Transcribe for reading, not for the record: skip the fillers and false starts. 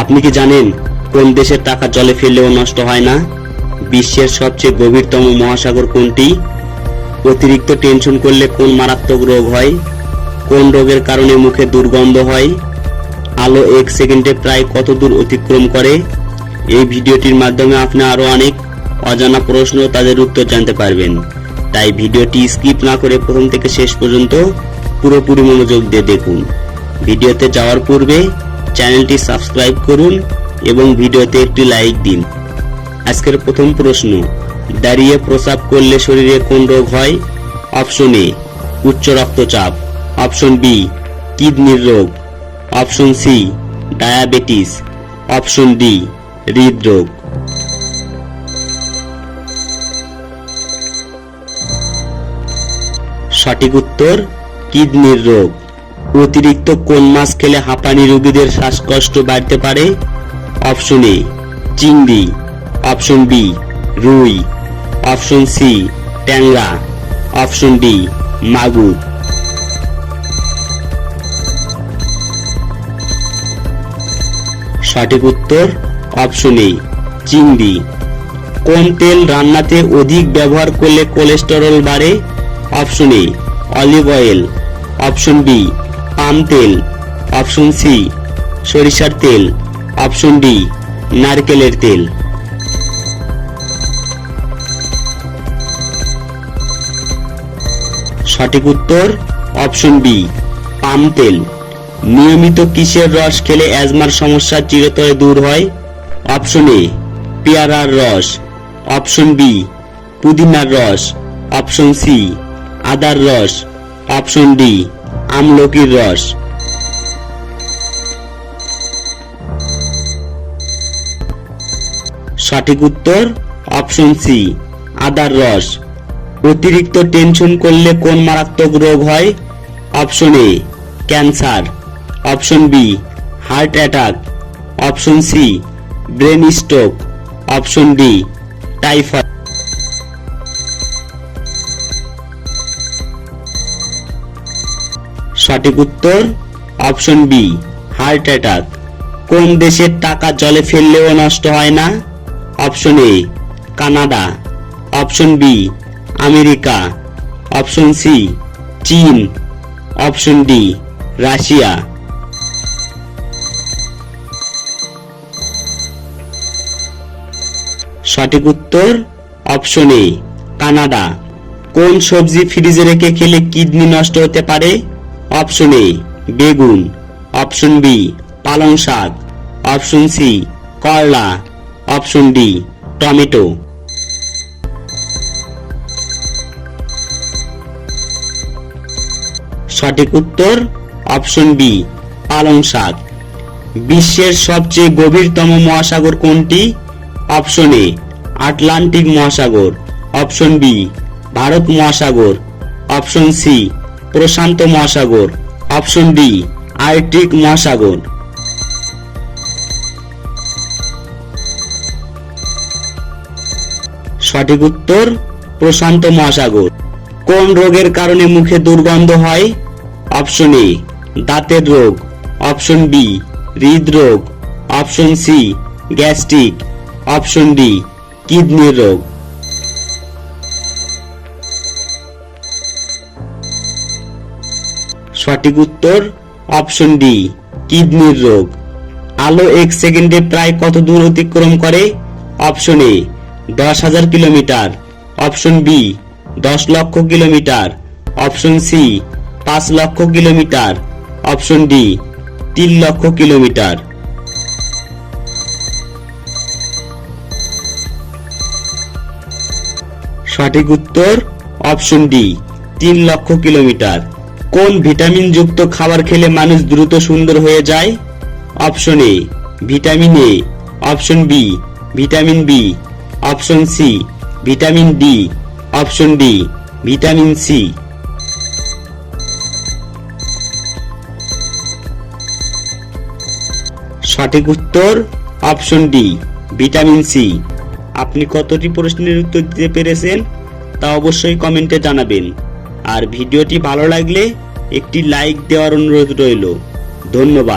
আপনি কি জানেন কোন দেশের টাকা জলে ফেললেও নষ্ট হয় না? বিশ্বের সবচেয়ে গভীরতম মহাসাগর কোনটি? অতিরিক্ত টেনশন করলে কোন মারাত্মক রোগ হয়? কোন রোগের কারণে মুখে দুর্গন্ধ হয়? আলো 1 সেকেন্ডে প্রায় কত দূর অতিক্রম করে? এই ভিডিওটির মাধ্যমে আপনি আরো অনেক অজানা প্রশ্ন ও তাদের উত্তর জানতে পারবেন। তাই ভিডিওটি স্কিপ না করে প্রথম থেকে শেষ পর্যন্ত পুরোপুরি মনোযোগ দিয়ে দেখুন। ভিডিওতে যাওয়ার পূর্বে চ্যানেলটি সাবস্ক্রাইব করুন এবং ভিডিওতে একটি লাইক দিন। আজকের প্রথম প্রশ্ন, দাঁড়িয়ে প্রস্রাব করলে শরীরে কোন রোগ হয়? অপশন এ উচ্চ রক্তচাপ, অপশন বি কিডনির রোগ, option C diabetes, option D হৃদরোগ। সঠিক উত্তর কিডনির রোগ। অতিরিক্ত কোন মাছ খেলে হাঁপানি রোগীদের শ্বাসকষ্ট বাড়তে পারে? অপশন এ চিংড়ি, অপশন বি রুই, অপশন সি ট্যাংরা, অপশন ডি মাগুর। সঠিক উত্তর অপশন এ চিংড়ি। কোন তেল রান্নাতে অধিক ব্যবহার করলে কোলেস্টেরল বাড়ে? Option A olive oil, option B palm তেল, অপশন সি সরিষার তেল, অপশন ডি নারকেলের তেল। সঠিক উত্তর অপশন বি পাম তেল। নিয়মিত কিসের রস খেলে অ্যাজমার সমস্যা চিরতরে দূর হয়? অপশন এ পেয়ারার রস, অপশন বি পুদিনার রস, অপশন সি আদার রস, অপশন ডি আমলকির রস। সঠিক উত্তর অপশন সি আদার রস। অতিরিক্ত টেনশন করলে কোন মারাত্মক রোগ হয়? Option A cancer, option B heart attack, option C brain stroke, option D typhoid. সঠিক উত্তর অপশন বি হার্ট অ্যাটাক। কোন দেশের টাকা জলে ফেললেও নষ্ট হয় না? Option A Canada, option B America, option C চীন, অপশন ডি রাশিয়া। সঠিক উত্তর অপশন এ কানাডা। কোন সবজি ফ্রিজে রেখে খেলে কিডনি নষ্ট হতে পারে? অপশন এ বেগুন, অপশন বি পালং শাক, অপশন সি করলা, অপশন ডি টমেটো। সঠিক উত্তর অপশন বি পালং শাক। বিশ্বের সবচেয়ে গভীরতম মহাসাগর কোনটি? অপশন এ আটলান্টিক মহাসাগর, অপশন বি ভারত মহাসাগর, অপশন সি প্রশান্ত মহাসাগর, অপশন ডি আর্কটিক মহাসাগর। সঠিক উত্তর প্রশান্ত মহাসাগর। কোন রোগের কারণে মুখে দুর্গন্ধ হয়? অপশন এ দাঁতের রোগ, অপশন বি হৃদরোগ, option C gastric, option D কিডনির রোগ। সঠিক উত্তর অপশন ডি কিডনির রোগ। আলো 1 সেকেন্ডে প্রায় কত দূর অতিক্রম করে? Option A 10,000 kilometer, option B 10 লক্ষ কিলোমিটার, অপশন সি 5 লক্ষ কিলোমিটার, অপশন ডি 3 লক্ষ কিলোমিটার। সঠিক উত্তর অপশন ডি 3 লক্ষ কিলোমিটার। কোন ভিটামিন যুক্ত খাবার খেলে মানুষ দ্রুত সুন্দর হয়ে যায়? Option A vitamin A, option B vitamin B, option C vitamin D, option D vitamin C. সঠিক উত্তর অপশন ডি ভিটামিন সি। আপনি কতটি প্রশ্নের উত্তর দিতে পেরেছেন তা অবশ্যই কমেন্টে জানাবেন। আর ভিডিওটি ভালো লাগলে একটি লাইক দেওয়ার অনুরোধ রইল। ধন্যবাদ।